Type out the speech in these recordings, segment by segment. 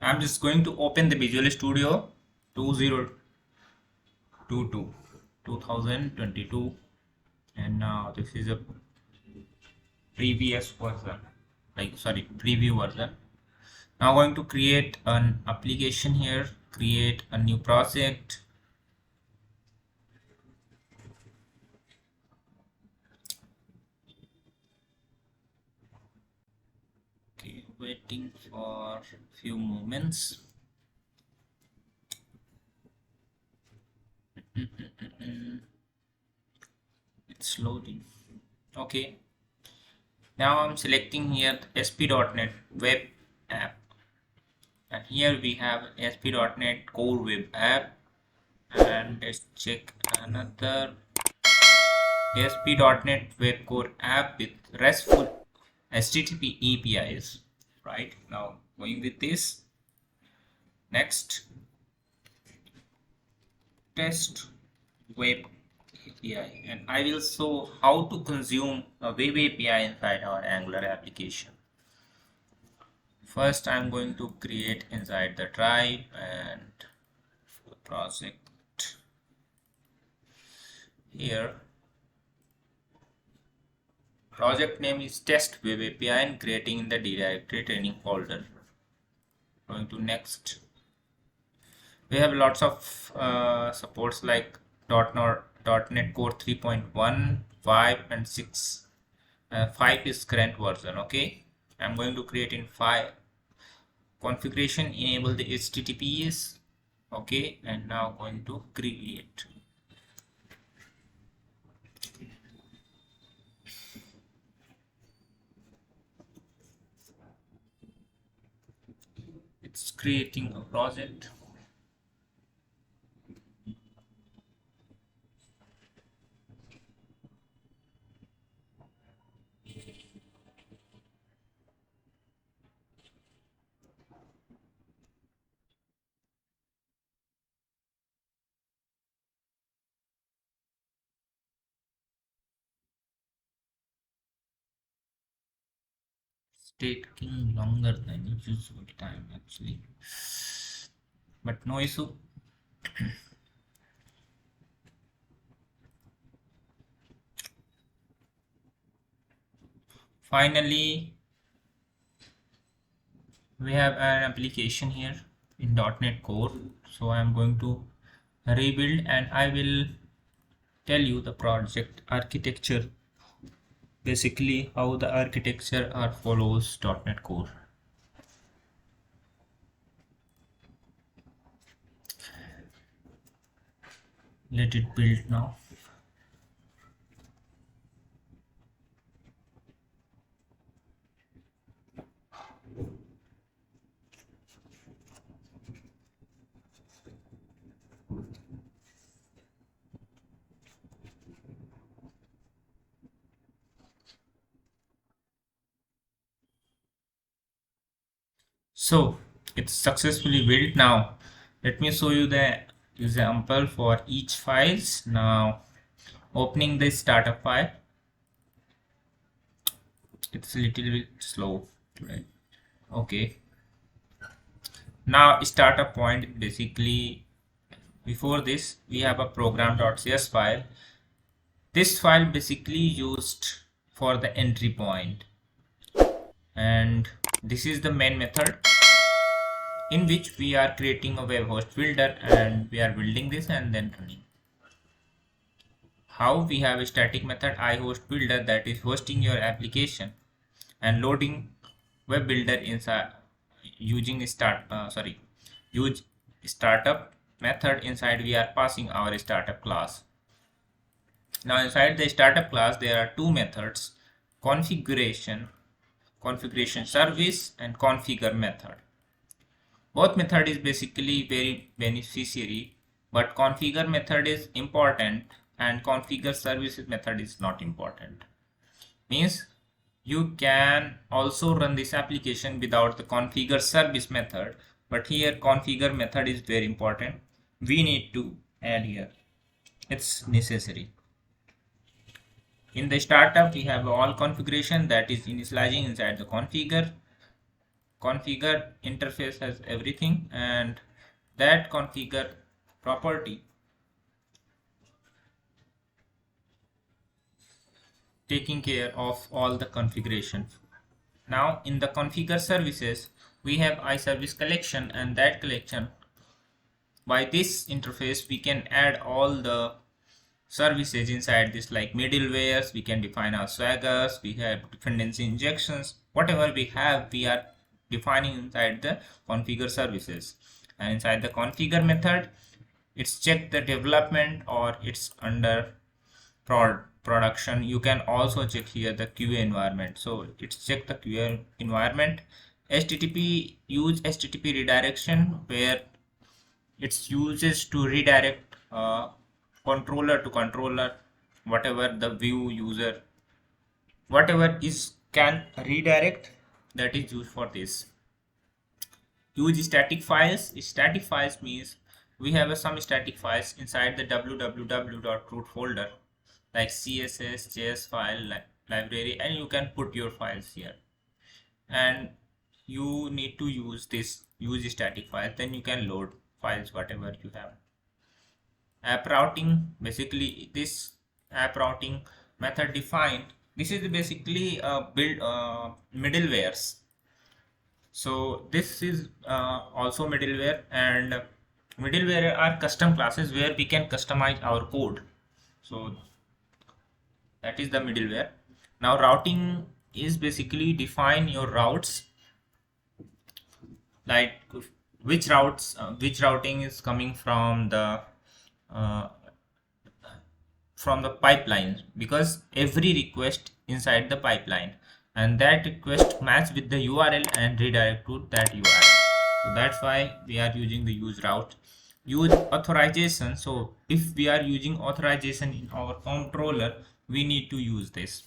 I'm just going to open the Visual Studio 2022, and now this is a previous version, preview version. Now going to create an application here, create a new project. Okay, waiting for few moments. It's loading. Okay, now I'm selecting here the ASP.NET web app, and here we have ASP.NET core web app, and let's check another ASP.NET web core app with RESTful HTTP APIs. Right, now going with this, next, test web API, and I will show how to consume a web API inside our Angular application. First, I'm going to create inside the drive and the project here. Project name is test web API and creating in the directory training folder. Going to next. We have lots of supports like .NET Core 3.1, 5 and 6. 5 is current version. Okay, I'm going to create in 5. Configuration, enable the HTTPS. Okay, and now going to create. It's creating a project. Taking longer than usual time actually, but no issue. Finally, we have an application here in .NET Core, so I'm going to rebuild and I will tell you the project architecture, basically how the architecture follows .NET Core. Let it build now. So it's successfully built. Now let me show you the example for each files. Now opening the startup file, it's a little bit slow, right? Okay, now startup point, basically before this we have a program.cs file. This file basically used for the entry point, and this is the main method in which we are creating a web host builder, and we are building this and then running. How we have a static method iHostBuilder that is hosting your application and loading web builder inside using use startup method. Inside we are passing our startup class. Now inside the startup class there are two methods: configuration service and configure method. Both method is basically very beneficiary, but configure method is important and configure services method is not important. Means you can also run this application without the configure service method, but here configure method is very important. We need to add here, it's necessary. In the startup we have all configuration, that is initializing inside the configure. configure interface has everything, and that configure property taking care of all the configuration. Now in the configure services, we have iService collection, and that collection, by this interface we can add all the services inside this, like middlewares. We can define our swaggers, we have dependency injections, whatever we have we are defining inside the configure services. And inside the configure method, it's check the development or it's under production. You can also check here the QA environment, so it's check the QA environment. HTTP, use HTTP redirection, where it uses to redirect controller to controller, whatever the view user, whatever is can redirect, that is used for this. Use static files. Static files means we have some static files inside the www.root folder, like CSS, JS file, library, and you can put your files here. And you need to use this, use static files, then you can load files whatever you have. App routing, basically this app routing method defined, this is basically build middlewares. So this is also middleware, and middleware are custom classes where we can customize our code. So that is the middleware. Now routing is basically define your routes, like which which routing is coming from the pipeline, because every request inside the pipeline, and that request match with the URL and redirect to that URL. So that's why we are using the use route. Use authorization. So if we are using authorization in our controller, we need to use this.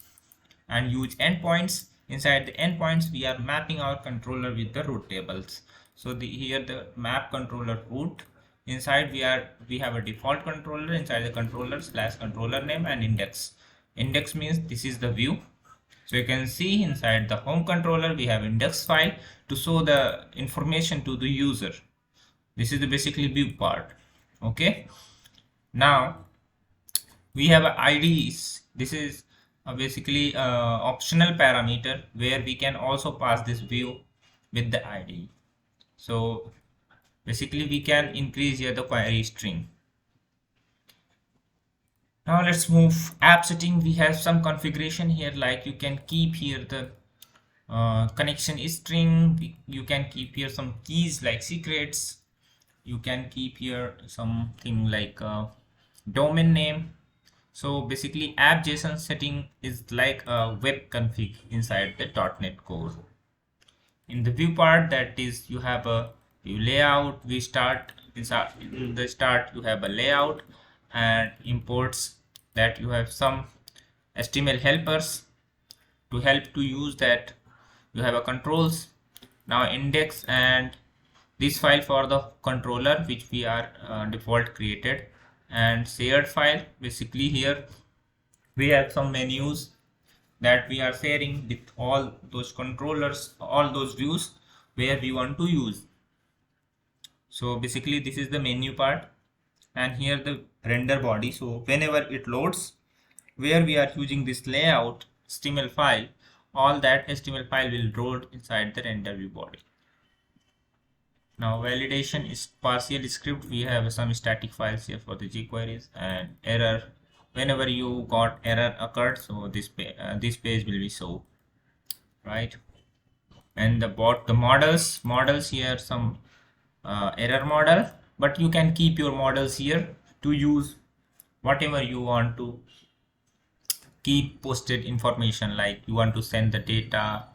And use endpoints. Inside the endpoints, we are mapping our controller with the root tables. So here the map controller root. Inside we have a default controller. Inside the controller / controller name and index. Index means this is the view. So you can see inside the home controller we have index file to show the information to the user. This is the basically view part. Okay. Now we have IDs. This is basically optional parameter where we can also pass this view with the ID. So basically we can increase here the query string. Now let's move app setting. We have some configuration here, like you can keep here the connection string. You can keep here some keys like secrets. You can keep here something like domain name. So basically app JSON setting is like a web config inside the .NET Core. In the view part, that is you have a view layout. We start in the start you have a layout, and imports that you have some HTML helpers to help to use that. You have a controls. Now index and this file for the controller which we are default created, and shared file. Basically here we have some menus that we are sharing with all those controllers, all those views where we want to use. So basically this is the menu part, and here the render body. So whenever it loads, where we are using this layout HTML file, all that HTML file will load inside the render view body. Now validation is partial script. We have some static files here for the jQueries, and error. Whenever you got error occurred, so this page will be shown, right? And the models here, some error model, but you can keep your models here to use whatever you want to keep posted information, like you want to send the data,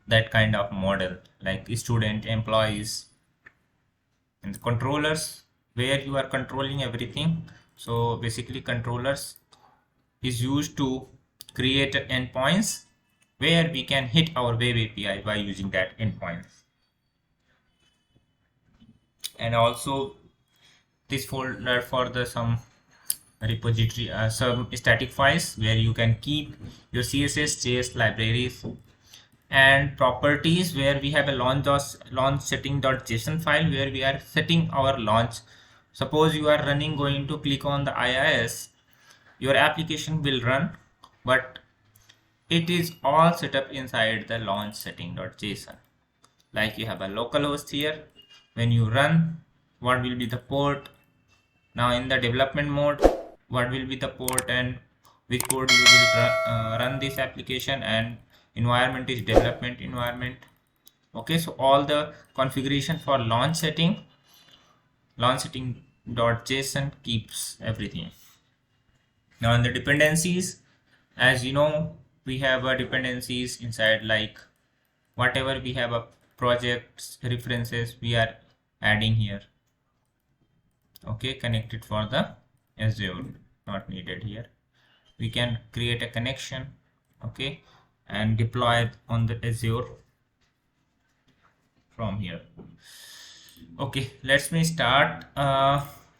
that kind of model, like student, employees. And the controllers, where you are controlling everything. So basically controllers is used to create endpoints where we can hit our web API by using that endpoints. And also this folder for the some repository, some static files where you can keep your CSS, JS libraries, and properties, where we have a launch setting.json file where we are setting our launch. Suppose you are running, going to click on the IIS, your application will run, but it is all set up inside the launch setting.json. Like you have a localhost here. When you run, what will be the port? Now in the development mode, what will be the port and which port you will run this application, and environment is development environment. Okay, so all the configuration for launch setting.json keeps everything. Now in the dependencies, as you know, we have dependencies inside, like whatever we have a projects references we are adding here. Okay, connected for the Azure, not needed here. We can create a connection, okay, and deploy it on the Azure from here. Okay, let's me start.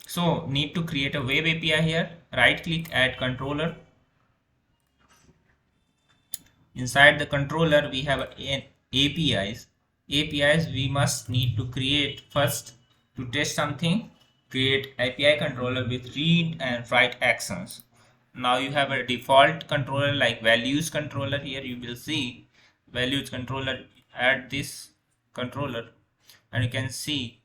So need to create a web API here. Right click, add controller. Inside the controller we have an APIs we must need to create first. To test something, create API controller with read and write actions. Now you have a default controller like values controller. Here you will see values controller. Add this controller and you can see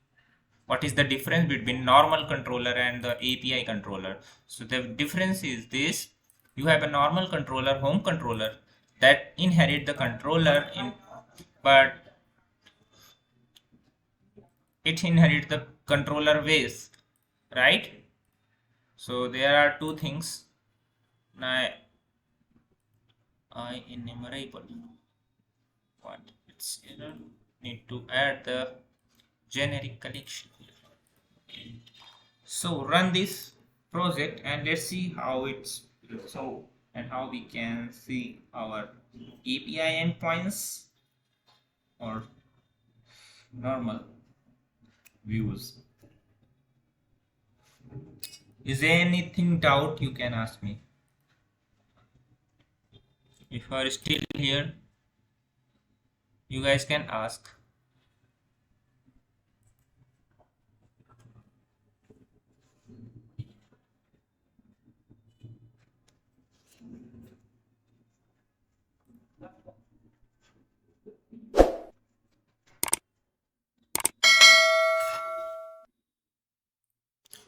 what is the difference between normal controller and the API controller. So the difference is this: you have a normal controller, home controller, that inherit the controller in, but it inherits the controller base, right? So there are two things. Now I enumerable what it's error, need to add the generic collection. Okay. So run this project and let's see how it's so, and how we can see our API endpoints or normal views. Is there anything doubt you can ask me? If you are still here, you guys can ask.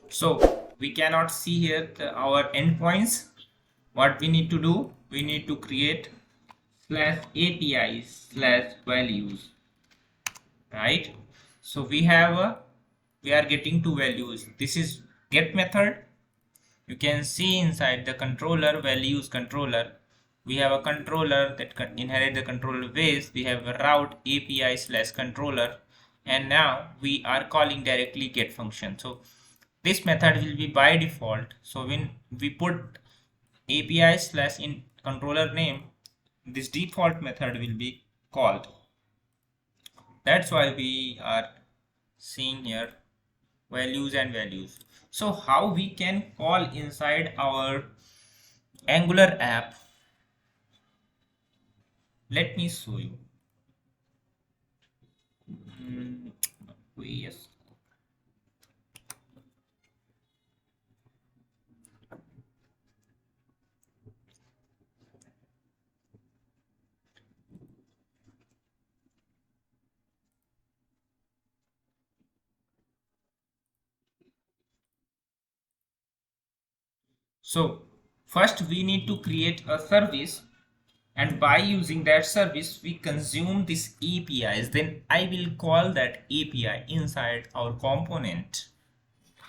So we cannot see here our endpoints. What we need to do, we need to create /API/values, right? So we are getting two values. This is get method. You can see inside the controller values controller, we have a controller that can inherit the controller base. We have a route API/controller, and now we are calling directly get function. So this method will be by default. So when we put API/in controller name, this default method will be called. That's why we are seeing here values and values. So how we can call inside our Angular app? Let me show you. Yes. So first we need to create a service, and by using that service we consume these APIs. Then I will call that API inside our component.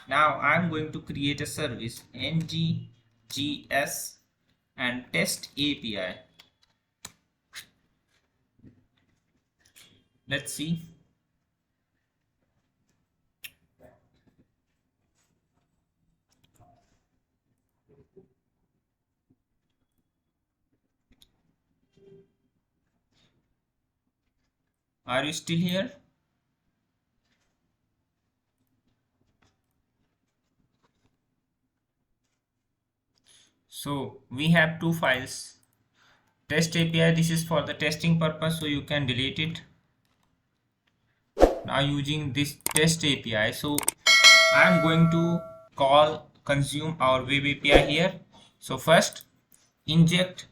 Now I'm going to create a service nggs and test API. Let's see. Are you still here? So we have two files. test API, this is for the testing purpose, so you can delete it. Now using this test API, so I'm going to consume our web API here. So first inject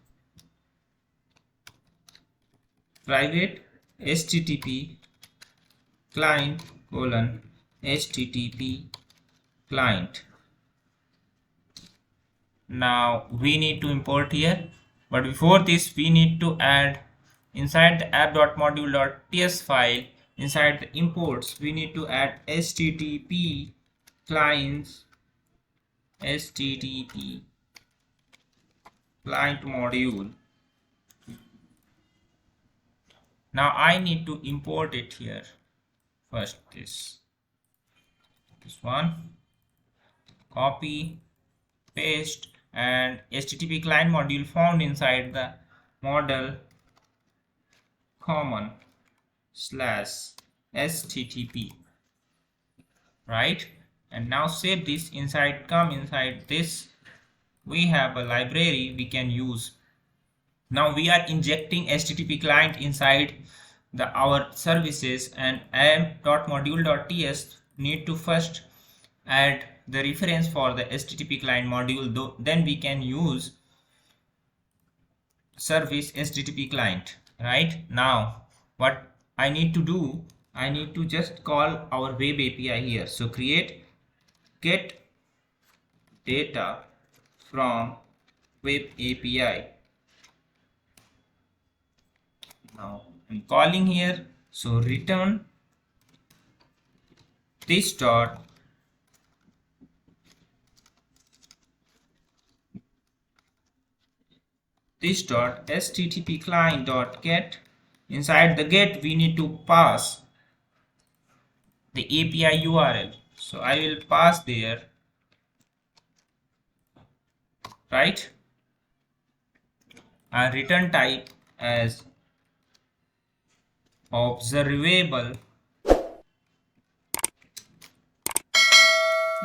private HTTP client colon HTTP client. Now we need to import here, but before this we need to add inside the app.module.ts file, inside the imports we need to add HTTP clients HTTP client module. Now I need to import it here. First this one, copy, paste, and HTTP client module found inside the model common / HTTP, right? And now save this inside, come inside this, we have a library we can use. Now we are injecting HTTP client inside our services, and app.module.ts need to first add the reference for the HTTP client module, then we can use service HTTP client. Right now what I need to do, I need to just call our web API here. So create get data from web API. Now I'm calling here, so return this dot http client dot get. Inside the get we need to pass the API URL, so I will pass there, right? And return type as observable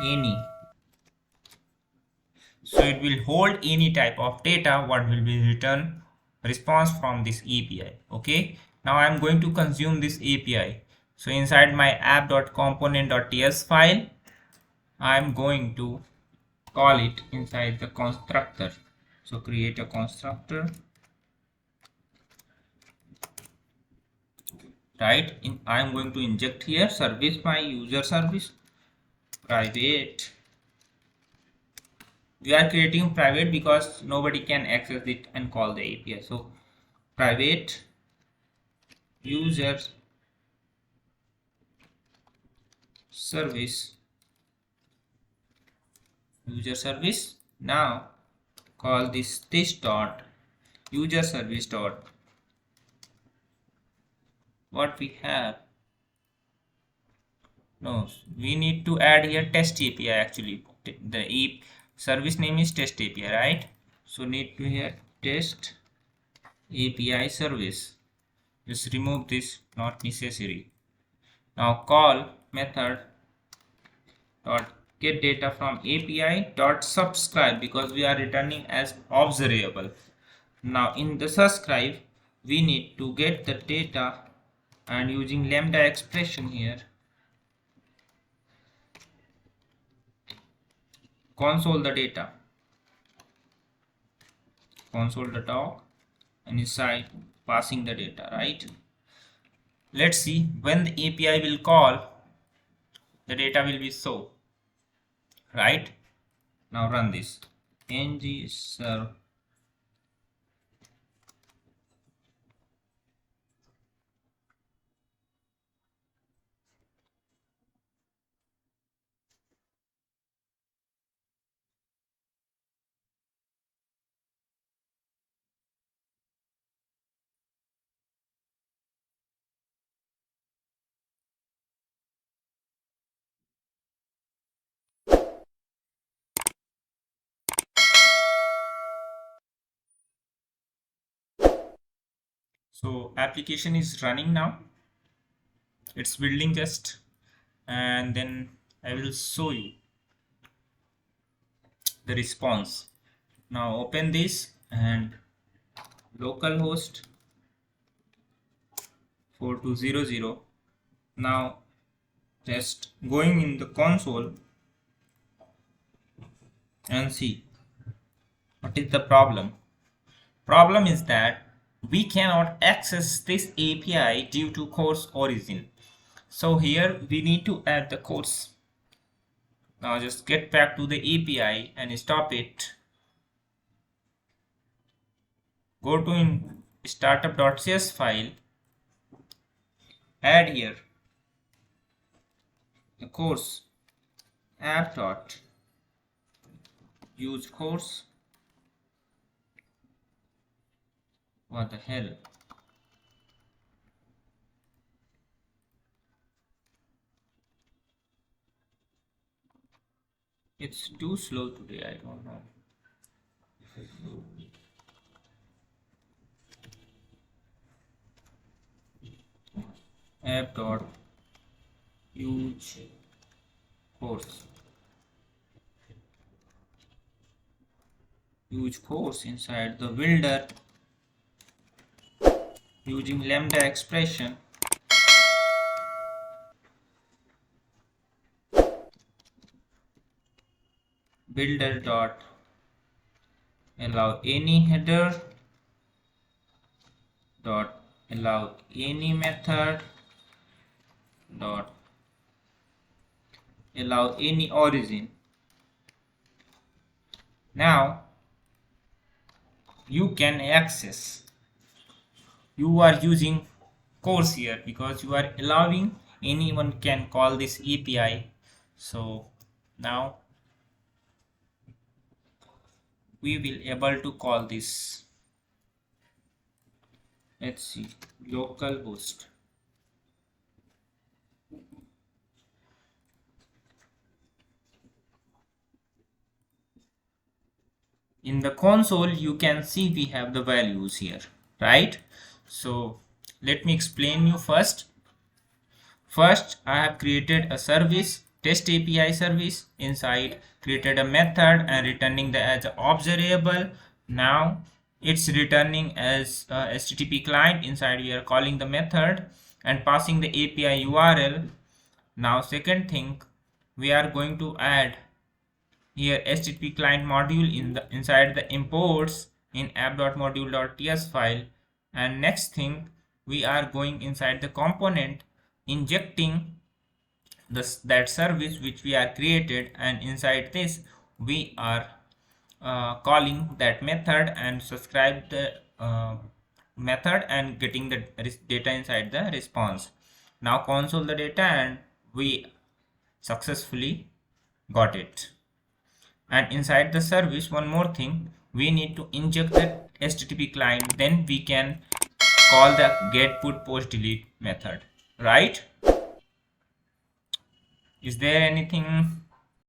any, so it will hold any type of data what will be return response from this API. Okay, now I'm going to consume this API. So inside my app.component.ts file I'm going to call it inside the constructor. So create a constructor, right? I'm going to inject here service my user service private. We are creating private because nobody can access it and call the API. So private user service now call this dot user service dot what we have. No, we need to add here test API. Actually the service name is test API, right? So need to here test API service. Just remove this, not necessary. Now call method dot get data from API dot subscribe, because we are returning as observable. Now in the subscribe we need to get the data, and using lambda expression here console the data, console the doc, and inside passing the data, right? Let's see, when the API will call, the data will be so, right? Now run this ng serve so application is running now, it's building just, and then I will show you the response. Now open this and localhost 4200. Now just going in the console and see what is the problem. Problem is that we cannot access this API due to course origin. So here we need to add the course. Now just get back to the API and stop it. Go to in startup.cs file, add here the course app dot use course. What the hell? It's too slow today, I don't know. App dot use course. Use course inside the builder using lambda expression. Builder dot allow any header dot allow any method dot allow any origin. Now you can access. You are using course here because you are allowing anyone can call this API. So now we will able to call this. Let's see, localhost. In the console you can see we have the values here, right? So let me explain you first. First I have created a service, test API service, inside created a method and returning the as observable. Now it's returning as HTTP client. Inside we are calling the method and passing the API URL. Now second thing, we are going to add here HTTP client module inside the imports in app.module.ts file. And next thing, we are going inside the component, injecting that service which we are created, and inside this we are calling that method and subscribe the method and getting the data inside the response. Now console the data and we successfully got it. And inside the service, one more thing, we need to inject the HTTP client, then we can call the get put post delete method, right? Is there anything